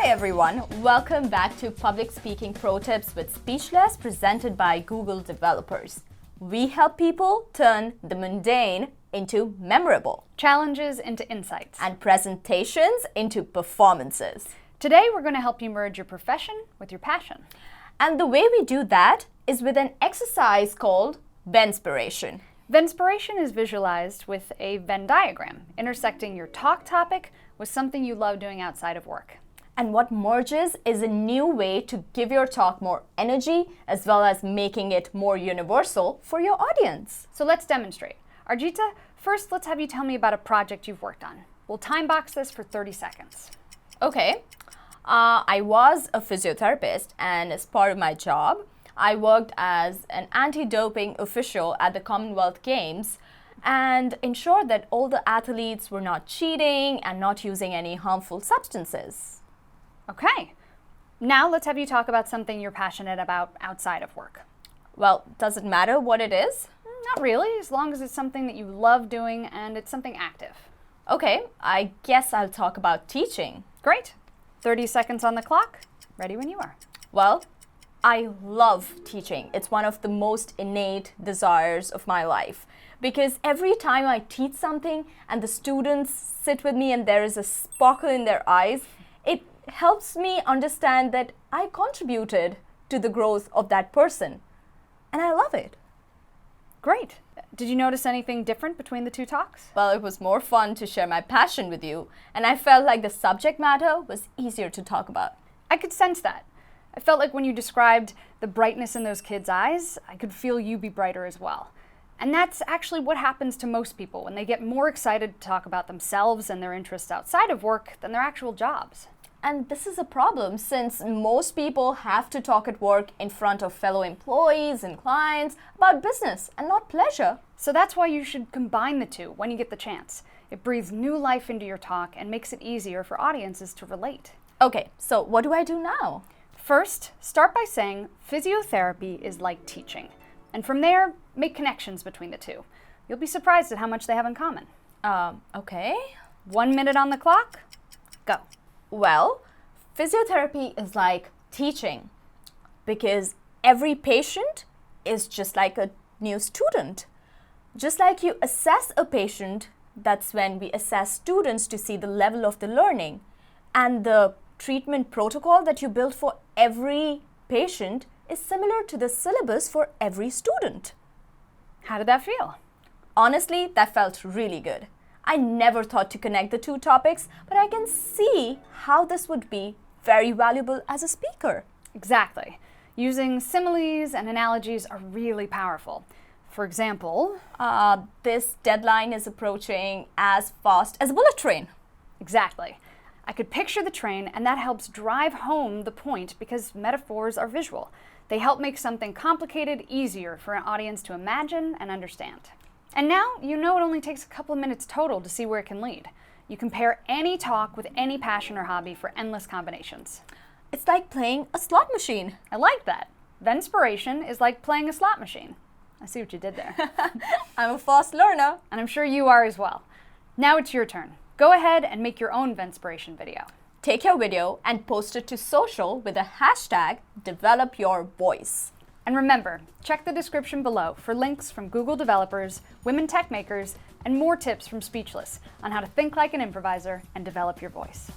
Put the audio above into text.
Hi everyone, welcome back to Public Speaking Pro Tips with Speechless presented by Google developers. We help people turn the mundane into memorable, challenges into insights, and presentations into performances. Today we're going to help you merge your profession with your passion. And the way we do that is with an exercise called Venspiration. Venspiration is visualized with a Venn diagram, intersecting your talk topic with something you love doing outside of work. And what merges is a new way to give your talk more energy as well as making it more universal for your audience. So let's demonstrate. Arjita, first let's have you tell me about a project you've worked on. We'll time box this for 30 seconds. Okay. I was a physiotherapist, and as part of my job, I worked as an anti-doping official at the Commonwealth Games and ensured that all the athletes were not cheating and not using any harmful substances. Okay. Now let's have you talk about something you're passionate about outside of work. Well, does it matter what it is? Not really, as long as it's something that you love doing and it's something active. Okay, I guess I'll talk about teaching. Great. 30 seconds on the clock. Ready when you are. Well, I love teaching. It's one of the most innate desires of my life because every time I teach something and the students sit with me and there is a sparkle in their eyes, it helps me understand that I contributed to the growth of that person. And I love it. Great. Did you notice anything different between the two talks? Well, it was more fun to share my passion with you, and I felt like the subject matter was easier to talk about. I could sense that. I felt like when you described the brightness in those kids' eyes, I could feel you be brighter as well. And that's actually what happens to most people when they get more excited to talk about themselves and their interests outside of work than their actual jobs. And this is a problem since most people have to talk at work in front of fellow employees and clients about business and not pleasure. So that's why you should combine the two when you get the chance. It breathes new life into your talk and makes it easier for audiences to relate. Okay, so what do I do now? First, start by saying physiotherapy is like teaching. And from there, make connections between the two. You'll be surprised at how much they have in common. Okay. 1 minute on the clock. Go. Well, physiotherapy is like teaching because every patient is just like a new student. Just like you assess a patient, that's when we assess students to see the level of the learning. And the treatment protocol that you build for every patient is similar to the syllabus for every student. How did that feel? Honestly, that felt really good. I never thought to connect the two topics, but I can see how this would be very valuable as a speaker. Exactly. Using similes and analogies are really powerful. For example, this deadline is approaching as fast as a bullet train. Exactly. I could picture the train, and that helps drive home the point because metaphors are visual. They help make something complicated easier for an audience to imagine and understand. And now you know it only takes a couple of minutes total to see where it can lead. You can pair any talk with any passion or hobby for endless combinations. It's like playing a slot machine. I like that. Venspiration is like playing a slot machine. I see what you did there. I'm a fast learner. And I'm sure you are as well. Now it's your turn. Go ahead and make your own Venspiration video. Take your video and post it to social with the hashtag #DevelopYourVoice. And remember, check the description below for links from Google developers, women tech makers, and more tips from Speechless on how to think like an improviser and develop your voice.